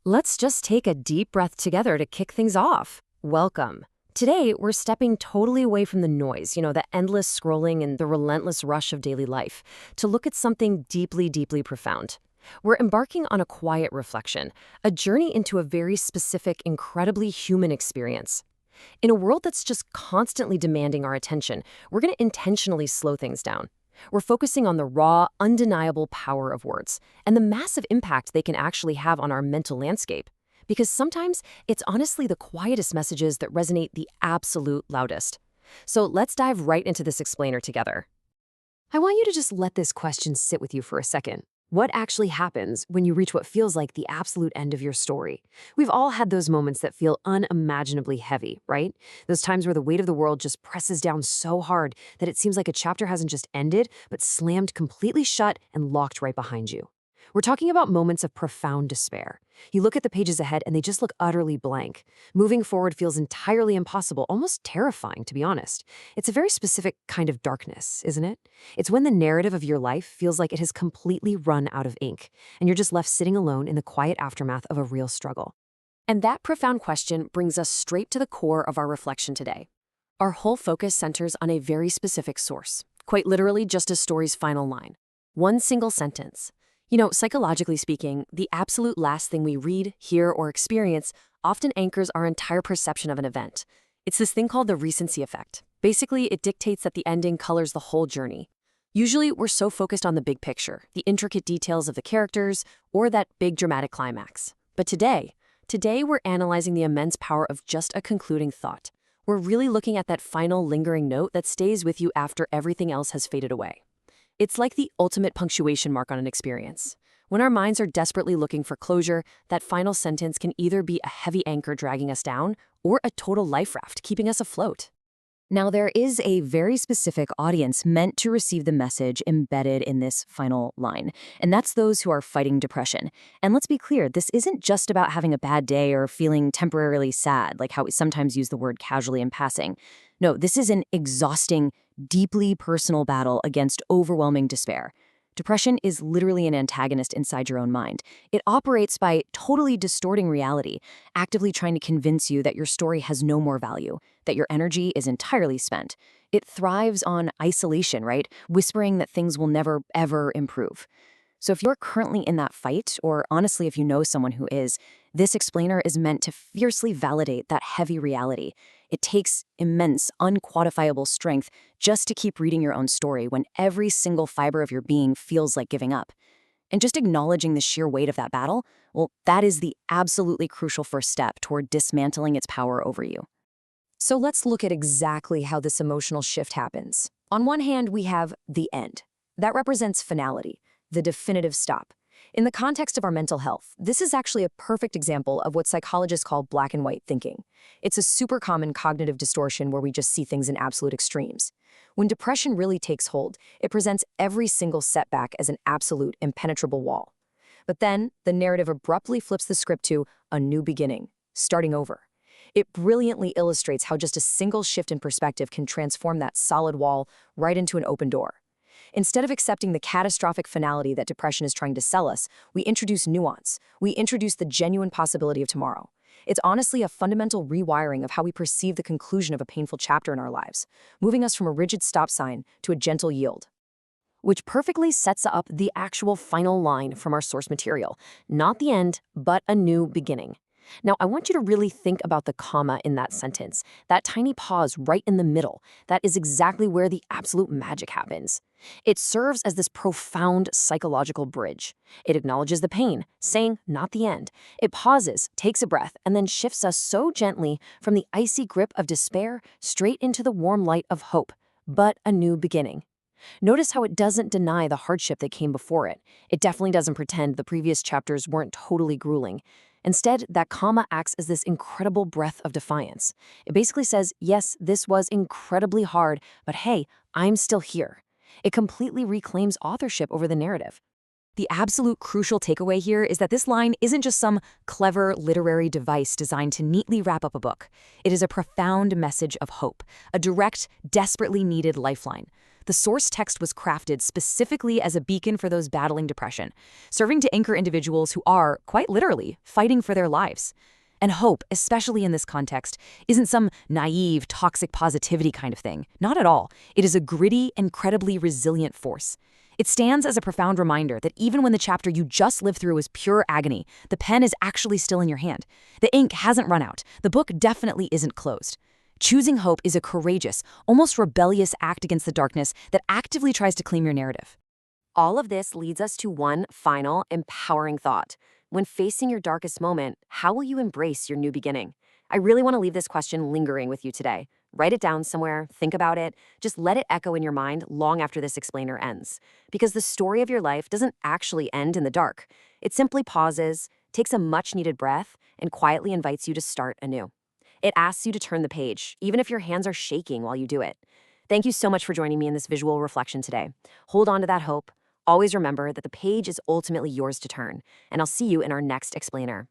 Let's just take a deep breath together to kick things off. Welcome. Today, we're stepping totally away from the noise, the endless scrolling and the relentless rush of daily life, to look at something deeply, deeply profound. We're embarking on a quiet reflection, a journey into a very specific, incredibly human experience. In a world that's just constantly demanding our attention, we're going to intentionally slow things down. We're focusing on the raw, undeniable power of words and the massive impact they can actually have on our mental landscape. Because sometimes it's honestly the quietest messages that resonate the absolute loudest. So let's dive right into this explainer together. I want you to just let this question sit with you for a second. What actually happens when you reach what feels like the absolute end of your story? We've all had those moments that feel unimaginably heavy, right? Those times where the weight of the world just presses down so hard that it seems like a chapter hasn't just ended, but slammed completely shut and locked right behind you. We're talking about moments of profound despair. You look at the pages ahead and they just look utterly blank. Moving forward feels entirely impossible, almost terrifying, to be honest. It's a very specific kind of darkness, isn't it? It's when the narrative of your life feels like it has completely run out of ink, and you're just left sitting alone in the quiet aftermath of a real struggle. And that profound question brings us straight to the core of our reflection today. Our whole focus centers on a very specific source, quite literally just a story's final line. One single sentence. Psychologically speaking, the absolute last thing we read, hear, or experience often anchors our entire perception of an event. It's this thing called the recency effect. Basically, it dictates that the ending colors the whole journey. Usually, we're so focused on the big picture, the intricate details of the characters, or that big dramatic climax. But today we're analyzing the immense power of just a concluding thought. We're really looking at that final lingering note that stays with you after everything else has faded away. It's like the ultimate punctuation mark on an experience. When our minds are desperately looking for closure, that final sentence can either be a heavy anchor dragging us down or a total life raft keeping us afloat. Now, there is a very specific audience meant to receive the message embedded in this final line, and that's those who are fighting depression. And let's be clear, this isn't just about having a bad day or feeling temporarily sad, like how we sometimes use the word casually in passing. No, this is an exhausting, deeply personal battle against overwhelming despair. Depression is literally an antagonist inside your own mind. It operates by totally distorting reality, actively trying to convince you that your story has no more value, that your energy is entirely spent. It thrives on isolation, right? Whispering that things will never, ever improve. So if you're currently in that fight, or honestly, if you know someone who is, this explainer is meant to fiercely validate that heavy reality. It takes immense, unquantifiable strength just to keep reading your own story when every single fiber of your being feels like giving up. And just acknowledging the sheer weight of that battle, well, that is the absolutely crucial first step toward dismantling its power over you. So let's look at exactly how this emotional shift happens. On one hand, we have the end. That represents finality, the definitive stop. In the context of our mental health, this is actually a perfect example of what psychologists call black and white thinking. It's a super common cognitive distortion where we just see things in absolute extremes. When depression really takes hold, it presents every single setback as an absolute, impenetrable wall. But then, the narrative abruptly flips the script to a new beginning, starting over. It brilliantly illustrates how just a single shift in perspective can transform that solid wall right into an open door. Instead of accepting the catastrophic finality that depression is trying to sell us, we introduce nuance. We introduce the genuine possibility of tomorrow. It's honestly a fundamental rewiring of how we perceive the conclusion of a painful chapter in our lives, moving us from a rigid stop sign to a gentle yield. Which perfectly sets up the actual final line from our source material. Not the end, but a new beginning. Now, I want you to really think about the comma in that sentence, that tiny pause right in the middle. That is exactly where the absolute magic happens. It serves as this profound psychological bridge. It acknowledges the pain, saying, not the end. It pauses, takes a breath, and then shifts us so gently from the icy grip of despair straight into the warm light of hope, but a new beginning. Notice how it doesn't deny the hardship that came before it. It definitely doesn't pretend the previous chapters weren't totally grueling. Instead, that comma acts as this incredible breath of defiance. It basically says, yes, this was incredibly hard, but hey, I'm still here. It completely reclaims authorship over the narrative. The absolute crucial takeaway here is that this line isn't just some clever literary device designed to neatly wrap up a book. It is a profound message of hope, a direct, desperately needed lifeline. The source text was crafted specifically as a beacon for those battling depression, serving to anchor individuals who are, quite literally, fighting for their lives. And hope, especially in this context, isn't some naive, toxic positivity kind of thing. Not at all. It is a gritty, incredibly resilient force. It stands as a profound reminder that even when the chapter you just lived through is pure agony, the pen is actually still in your hand. The ink hasn't run out. The book definitely isn't closed. Choosing hope is a courageous, almost rebellious act against the darkness that actively tries to claim your narrative. All of this leads us to one final, empowering thought. When facing your darkest moment, how will you embrace your new beginning? I really want to leave this question lingering with you today. Write it down somewhere, think about it, just let it echo in your mind long after this explainer ends. Because the story of your life doesn't actually end in the dark. It simply pauses, takes a much-needed breath, and quietly invites you to start anew. It asks you to turn the page, even if your hands are shaking while you do it. Thank you so much for joining me in this visual reflection today. Hold on to that hope. Always remember that the page is ultimately yours to turn, and I'll see you in our next explainer.